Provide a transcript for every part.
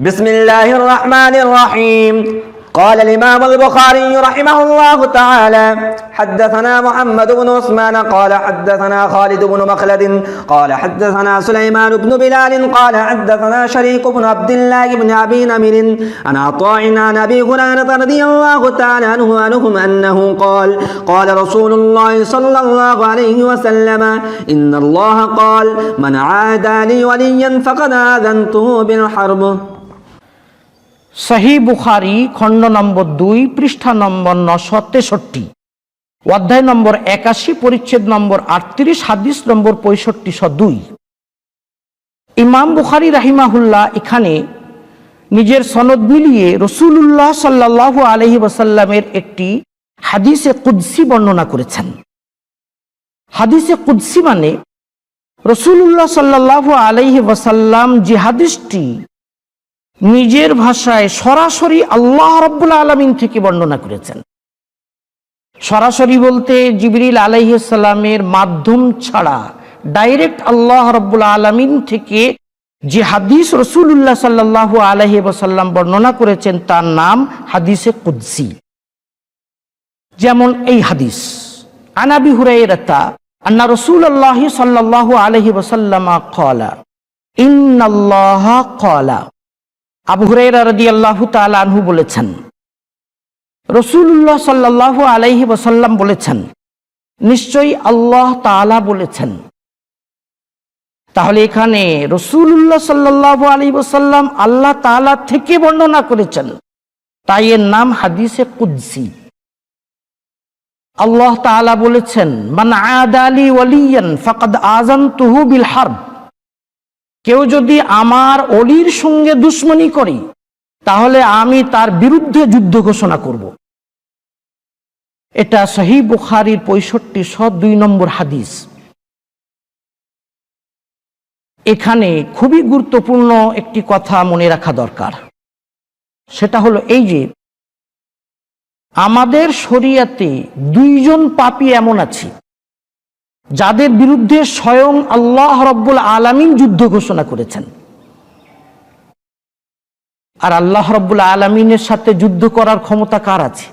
بسم الله الرحمن الرحيم. قال الإمام البخاري رحمه الله تعالى: حدثنا محمد بن عثمان قال حدثنا خالد بن مخلد قال حدثنا سليمان بن بلال قال حدثنا شريك بن عبد الله بن أبي نمر عن عطاء عن أبي هريرة رضي الله تعالى عنهم أنه قال: قال رسول الله صلى الله عليه وسلم: إن الله قال: من عادى لي وليا فقد آذنته بالحرب. সহিহ বুখারী খণ্ড নম্বর 2 পৃষ্ঠা নম্বর 963, অধ্যায় নম্বর 81, পরিচ্ছেদ নম্বর 38, হাদিস নম্বর 6502। ইমাম বুখারী রাহিমাহুল্লাহ এখানে নিজের সনদ মিলিয়ে রাসূলুল্লাহ সাল্লাল্লাহু আলাইহি ওয়াসাল্লামের একটি হাদিসে কুদসি বর্ণনা করেছেন। হাদিসে কুদসি মানে রাসূলুল্লাহ সাল্লাল্লাহু আলাইহি ওয়াসাল্লাম যে হাদিসটি নিজের ভাষায় সরাসরি আল্লাহ রাব্বুল আলামিন থেকে বর্ণনা করেছেন। সরাসরি বলতে জিবরিল আলাইহিস সালামের মাধ্যম ছাড়া ডাইরেক্ট আল্লাহ রাব্বুল আলামিন থেকে যে হাদিস রাসূলুল্লাহ সাল্লাল্লাহু আলাইহি ওয়াসাল্লাম বর্ণনা করেছেন তার নাম হাদিসে কুদসি। যেমন এই হাদিস, আন আবি হুরায়রা আন্না রাসূলুল্লাহ সাল্লাল্লাহু আলাইহি ওয়াসাল্লাম ক্বালা ইন্নাল্লাহা ক্বালা। আবু হুরায়রা রাদিয়াল্লাহু তাআলা আনহু বলেছেন, রাসূলুল্লাহ সাল্লাল্লাহু আলাইহি ওয়াসাল্লাম বলেছেন, নিশ্চয়ই আল্লাহ তাআলা বলেছেন। তাহলে এখানে রাসূলুল্লাহ সাল্লাল্লাহু আলাইহি ওয়াসাল্লাম আল্লাহ তাআলা থেকে বর্ণনা করেছেন, তাই এর নাম হাদিসে কুদসি। আল্লাহ তাআলা বলেছেন, মান আদালি ওয়ালিয়ান ফাকাদ আযানতুহু বিল হারব। কেউ যদি আমার ওলির সঙ্গে দুশমনি করে তাহলে আমি তার বিরুদ্ধে যুদ্ধ ঘোষণা করব। এটা সহিহ বুখারীর 6502 নম্বর হাদিস। এখানে খুবই গুরুত্বপূর্ণ একটি কথা মনে রাখা দরকার, সেটা হলো এই যে আমাদের শরীয়তে দুইজন পাপী এমন আছে যাদের বিরুদ্ধে স্বয়ং আল্লাহ রাব্বুল আলামিন যুদ্ধ ঘোষণা করেছেন। আর আল্লাহ রাব্বুল আলামিনের সাথে যুদ্ধ করার ক্ষমতা কার আছে?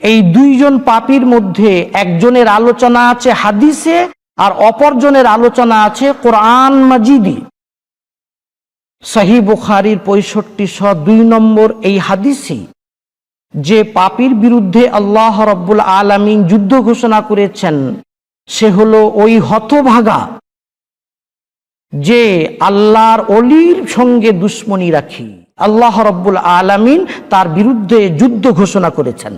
এই দুইজন পাপীর মধ্যে একজনের আলোচনা আছে হাদিসে আর অপরজনের আলোচনা আছে কোরআন মাজিদে। সহিহ বুখারীর 6502 নম্বর এই হাদিসে যে পাপীর বিরুদ্ধে আল্লাহ রাব্বুল আলামিন যুদ্ধ ঘোষণা করেছেন সে হলো ওই হতভাগা যে আল্লাহর ওলির সঙ্গে দুশমনি রাখি। আল্লাহ রাব্বুল আলামিন তার বিরুদ্ধে যুদ্ধ ঘোষণা করেছেন।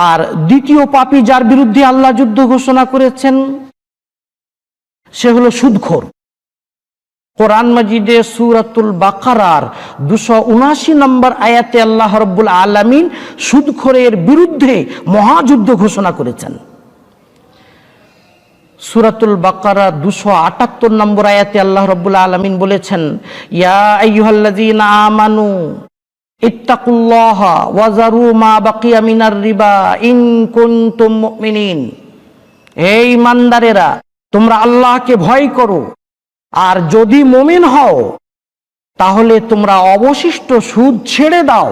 আর দ্বিতীয় পাপী যার বিরুদ্ধে আল্লাহ যুদ্ধ ঘোষণা করেছেন সে হলো সুদখোর। কোরআন মাজিদে সূরাতুল বাকারার 279 নম্বর আয়াতে আল্লাহ রাব্বুল আলামিন সুদখোরের বিরুদ্ধে মহাযুদ্ধ ঘোষণা করেছেন। সূরাতুল বাকারা 278 নম্বর আয়াতে আল্লাহ রাব্বুল আলামিন বলেছেন, ইয়া আইয়ুহাল্লাযীনা আমানু ইত্তাকুল্লাহা ওয়া যারু মা বাকিয়া মিনার রিবা ইন কুনতুম মুমিনিন। হে ঈমানদারেরা, তোমরা আল্লাহকে ভয় করো, আর যদি মুমিন হও তাহলে তোমরা অবশিষ্ট সুদ ছেড়ে দাও।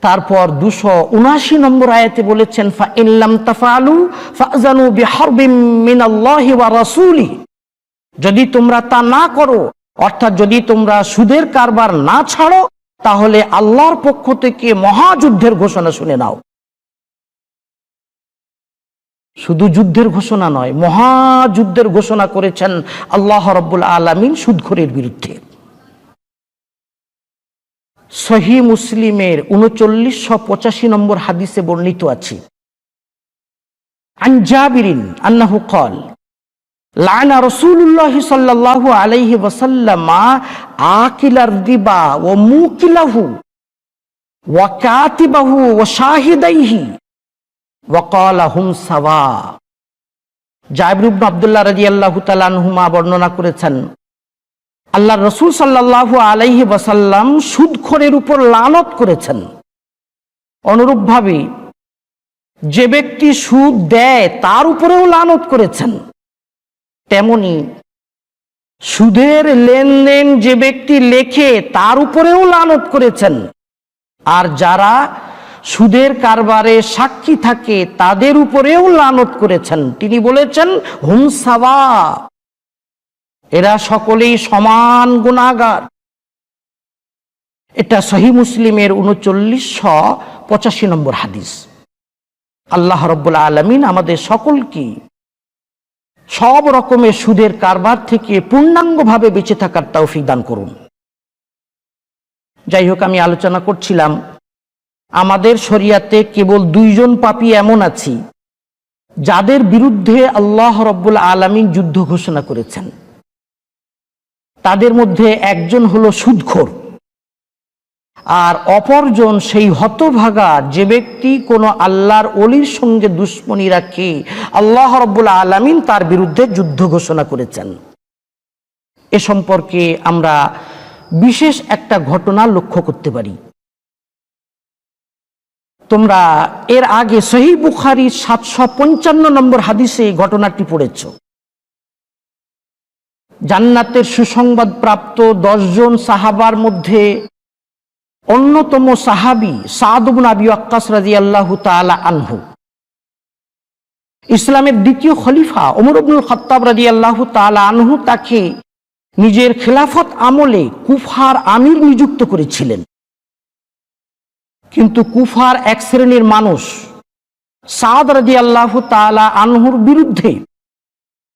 তারপর 279 নম্বর আয়াতে বলেছেন, ফা ইন লাম তাফআলু ফাযানু বিহারবিম মিনাল্লাহি ওয়া রাসূলিহি। যদি তোমরা তা না করো, অর্থাৎ যদি তোমরা সুদের কারবার না ছাড়ো, তাহলে আল্লাহর পক্ষ থেকে মহাযুদ্ধের ঘোষণা শুনে নাও। শুধু যুদ্ধের ঘোষণা নয়, মহাযুদ্ধের ঘোষণা করেছেন আল্লাহ রাব্বুল আলামিন সুদখোরের বিরুদ্ধে। সহিহ মুসলিমের 3985 নম্বর হাদিসে বর্ণিত আছে, আন জাবিরিন আন্নাহু ক্বাল লা'না রাসূলুল্লাহ সাল্লাল্লাহু আলাইহি ওয়াসাল্লাম আকিলার রিবা ওয়া মুকিলাহু ওয়া কাতিবাহু ওয়া শাহিদাইহি ওয়া ক্বালা হুম সাওয়া। জাবির ইবনে আব্দুল্লাহ রাদিয়াল্লাহু তাআলা আনহুমা বর্ণনা করেছেন, আল্লাহর রাসূল সাল্লাল্লাহু আলাইহি ওয়াসাল্লাম সুদখোরের উপর লানত করেছেন। অনুরূপভাবে যে ব্যক্তি সুদ দেয় তার উপরেও লানত করেছেন। তেমনি সুদের লেনদেন যে ব্যক্তি লেখে তার উপরেও লানত করেছেন, আর যারা সুদের কারবারে সাক্ষী থাকে তাদের উপরেও লানত করেছেন। তিনি বলেছেন হুম সাওয়া, এরা সকলেই সমান গুনাহগার। এটা সহিহ মুসলিমের 3985 নম্বর হাদিস। আল্লাহ রাব্বুল আলামিন আমাদের সকলকে সব রকমের সুদের কারবার থেকে পূর্ণাঙ্গভাবে বেঁচে থাকার তৌফিক দান করুন। যাই হোক, আমি আলোচনা করছিলাম আমাদের শরিয়াতে কেবল 2 জন পাপী এমন আছি যাদের বিরুদ্ধে আল্লাহ রাব্বুল আলামিন যুদ্ধ ঘোষণা করেছেন। তাদের মধ্যে একজন হলো সুদখোর, আর অপরজন সেই হতভাগা যে ব্যক্তি কোনো আল্লাহর ওলির সঙ্গে দুশমনি রাখে আল্লাহ রাব্বুল আলামিন তার বিরুদ্ধে যুদ্ধ ঘোষণা করেছেন। এ সম্পর্কে আমরা বিশেষ একটা ঘটনা লক্ষ্য করতে পারি। তোমরা এর আগে সহিহ বুখারীর 755 নম্বর হাদিসে এই ঘটনাটি পড়েছ। জান্নাতের সুসংবাদ প্রাপ্ত 10 জন সাহাবার মধ্যে অন্যতম সাহাবী সাদ ইবনে আবি ওয়াক্কাস রাদিয়াল্লাহু তাআলা আনহু। ইসলামের দ্বিতীয় খলিফা ওমর ইবনুল খাত্তাব রাদিয়াল্লাহু তাআলা আনহু তাকে নিজের খেলাফত আমলে কুফার আমির নিযুক্ত করেছিলেন। কিন্তু কুফার এক শ্রেণীর মানুষ সাদ রাদিয়াল্লাহু তাআলা আনহুর বিরুদ্ধে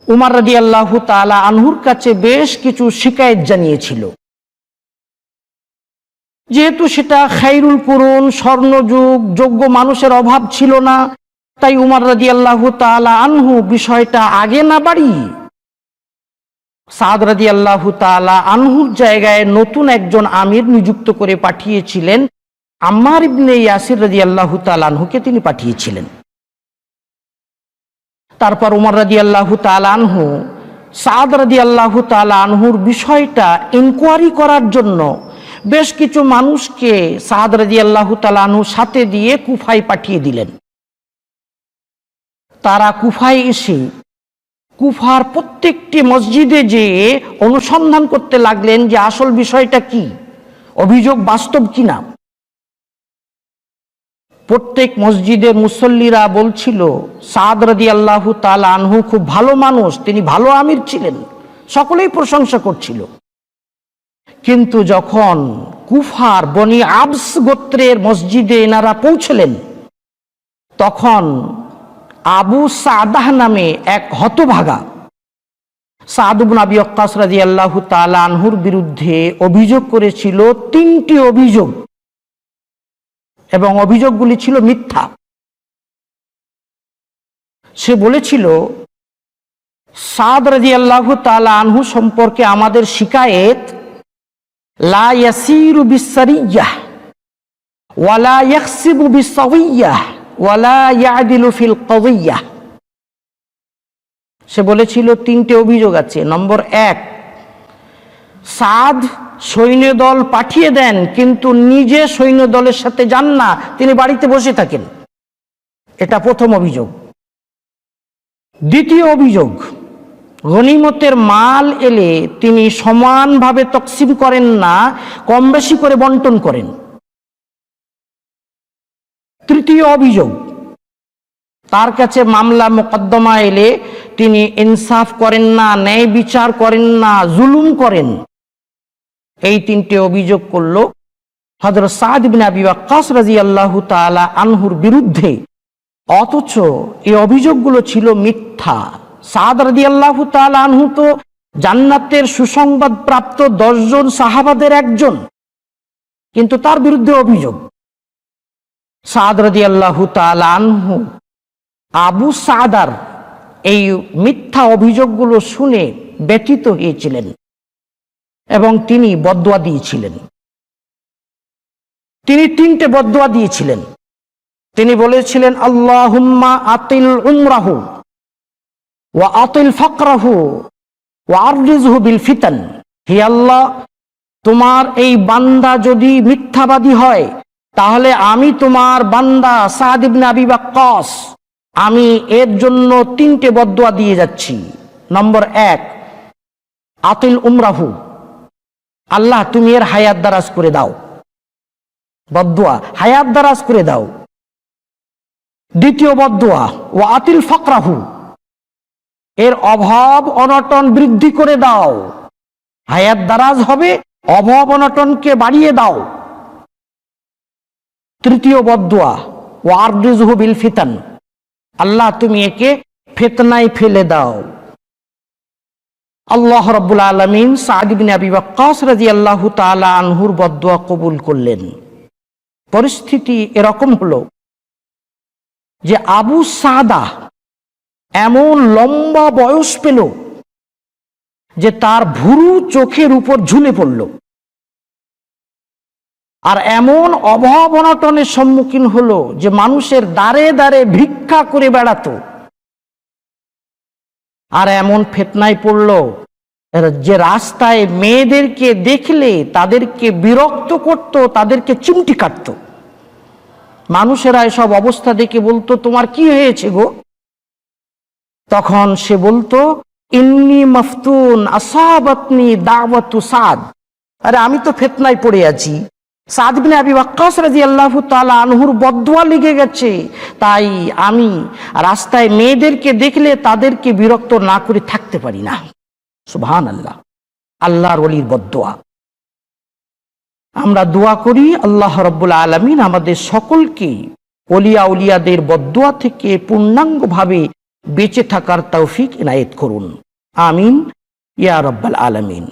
উমর রাদিয়াল্লাহু তাআলা আনহুর কাছে বেশ কিছু শিকায়েত জানিয়েছিল। যেহেতু সেটা খায়রুল কুরুন, স্বর্ণযুগ, যোগ্য মানুষের অভাব ছিল না, তাই উমর রাদিয়াল্লাহু তাআলা আনহু বিষয়টা আগে না বাড়িয়ে সাদ রাদিয়াল্লাহু তাআলা আনহুর জায়গায় নতুন একজন আমির নিযুক্ত করে পাঠিয়েছিলেন। আম্মার ইবনে ইয়াসির রাদিয়াল্লাহু তাআলা আনহুকে তিনি পাঠিয়েছিলেন। তারপর উমর রাদিয়াল্লাহু তাআলা আনহু সাদ রাদিয়াল্লাহু তাআলা আনহুর বিষয়টা ইনকোয়ারি করার জন্য বেশ কিছু মানুষকে সাদ রাদিয়াল্লাহু তাআলা আনহুর সাথে দিয়ে কুফায় পাঠিয়ে দিলেন। তারা কুফায় এসে কুফার প্রত্যেকটি মসজিদে যেয়ে অনুসন্ধান করতে লাগলেন যে আসল বিষয়টা কি, অভিযোগ বাস্তব কিনা। প্রত্যেক মসজিদের মুসল্লিরা বলছিল সাদ রাদিয়াল্লাহু তাআলা আনহু খুব ভালো মানুষ, তিনি ভালো আমির ছিলেন, সকলেই প্রশংসা করছিল। কিন্তু যখন কুফার বনি আবস গোত্রের মসজিদে এনারা পৌঁছলেন, তখন আবু সাদাহ নামে এক হতভাগা সাদ ইবনে আবি ওয়াক্কাস রাদিয়াল্লাহু তাআলা আনহুর বিরুদ্ধে অভিযোগ করেছিল 3টি অভিযোগ, এবং অভিযোগগুলি ছিল মিথ্যা। সে বলেছিল সাদ রাদিয়াল্লাহু তাআলা আনহু সম্পর্কে আমাদের শিকায়েত লা ইয়াসিরু বিসসারিয়াহ ওয়ালা ইয়াখসিবু বিসসাওয়িয়াহ ওয়ালা ইয়াদিলু ফিল কওয়িয়াহ। সে বলেছিল 3টে অভিযোগ আছে। নম্বর 1, সাদ সৈন্যদল পাঠিয়ে দেন কিন্তু নিজে সৈন্যদলের সাথে যান না, তিনি বাড়িতে বসে থাকেন। এটা প্রথম অভিযোগ। দ্বিতীয় অভিযোগ, গনিমতের মাল এলে তিনি সমানভাবে তকসিম করেন না, কম বেশি করে বন্টন করেন। তৃতীয় অভিযোগ, তার কাছে মামলা মোকদ্দমা এলে তিনি ইনসাফ করেন না, ন্যায় বিচার করেন না, জুলুম করেন। এই 3টে অভিযোগ করল হযরত সাদ ইবনে আবি ওয়াক্কাস রাদিয়াল্লাহু তাআলা আনহুর বিরুদ্ধে, অথচ এই অভিযোগগুলো ছিল মিথ্যা। সাদ রাদিয়াল্লাহু তাআলা আনহু তো জান্নাতের সুসংবাদ প্রাপ্ত 10 জন সাহাবাদের একজন, কিন্তু তার বিরুদ্ধে অভিযোগ। সাদ রাদিয়াল্লাহু তাআলা আনহু আবু সাদার এই মিথ্যা অভিযোগগুলো শুনে ব্যথিত হয়েছিলেন এবং তিনি বদদুয়া দিয়েছিলেন। তিনি 3টে বদদুয়া দিয়েছিলেন। তিনি বলেছিলেন আল্লাহুম্মা আতিল উমরাহু ওয়া আতিল ফাকরাহু ওয়া আরজিজহু বিল ফিতান। হে আল্লাহ, তোমার এই বান্দা যদি মিথ্যাবাদী হয় তাহলে আমি তোমার বান্দা সাদ ইবনে আবি ওয়াক্কাস, আমি এর জন্য 3টে বদদুয়া দিয়ে যাচ্ছি। নম্বর 1, আতিল উমরাহু, আল্লাহ তুমি এর হায়াত দারাজ করে দাও। বদদুয়া, হায়াত দারাজ করে দাও। দ্বিতীয় বদদুয়া, ও আতিল ফাকরাহু, এর অভাব অনটন বৃদ্ধি করে দাও। হায়াত দারাজ হবে, অভাব অনটনকে বাড়িয়ে দাও। তৃতীয় বদদুয়া, ও আরদিজহু বিল ফিতান, আল্লাহ তুমি একে ফিতনায় ফেলে দাও। আল্লাহ রাব্বুল আলামিন সাদ ইবনে আবি ওয়াক্কাস রাদিয়াল্লাহু তাআলা আনহুর বদদুয়া কবুল করলেন। পরিস্থিতি এরকম হলো যে আবু সাদা এমন লম্বা বয়স পেল যে তার ভুরু চোখের উপর ঝুলে পড়ল, আর এমন অভাব অনটনের সম্মুখীন হলো যে মানুষের দ্বারে দ্বারে ভিক্ষা করে বেড়াতো। আর এমন ফিতনায় পড়ল যে রাস্তায় মেয়েদেরকে দেখলে তাদেরকে বিরক্ত করত, তাদেরকে চিমটি কাটত। মানুষেরা এসব অবস্থা দেখে বলতো, তোমার কি হয়েছে গো? তখন সে বলতো, ইন্নী মাফতুন আসাবাতনি দাওয়াতু সাদ, আরে আমি তো ফিতনায় পড়ে আছি, সাদ ইবনে আবি ওয়াক্কাস রাদিয়াল্লাহু তাআলা আনহুর বদদুয়া লেগে গেছে, তাই আমি রাস্তায় মেয়েদেরকে দেখলে তাদেরকে বিরক্ত না করে থাকতে পারি না। সুবহানাল্লাহ, আল্লাহর ওলির বদদুয়া। আমরা দোয়া করি আল্লাহ রাব্বুল আলামিন আমাদের সকলকে ওলিয়া উলিয়াদের বদদুয়া থেকে পূর্ণাঙ্গভাবে বেঁচে থাকার তৌফিক ইনায়েত করুন। আমিন ইয়া রাব্বাল আলামিন।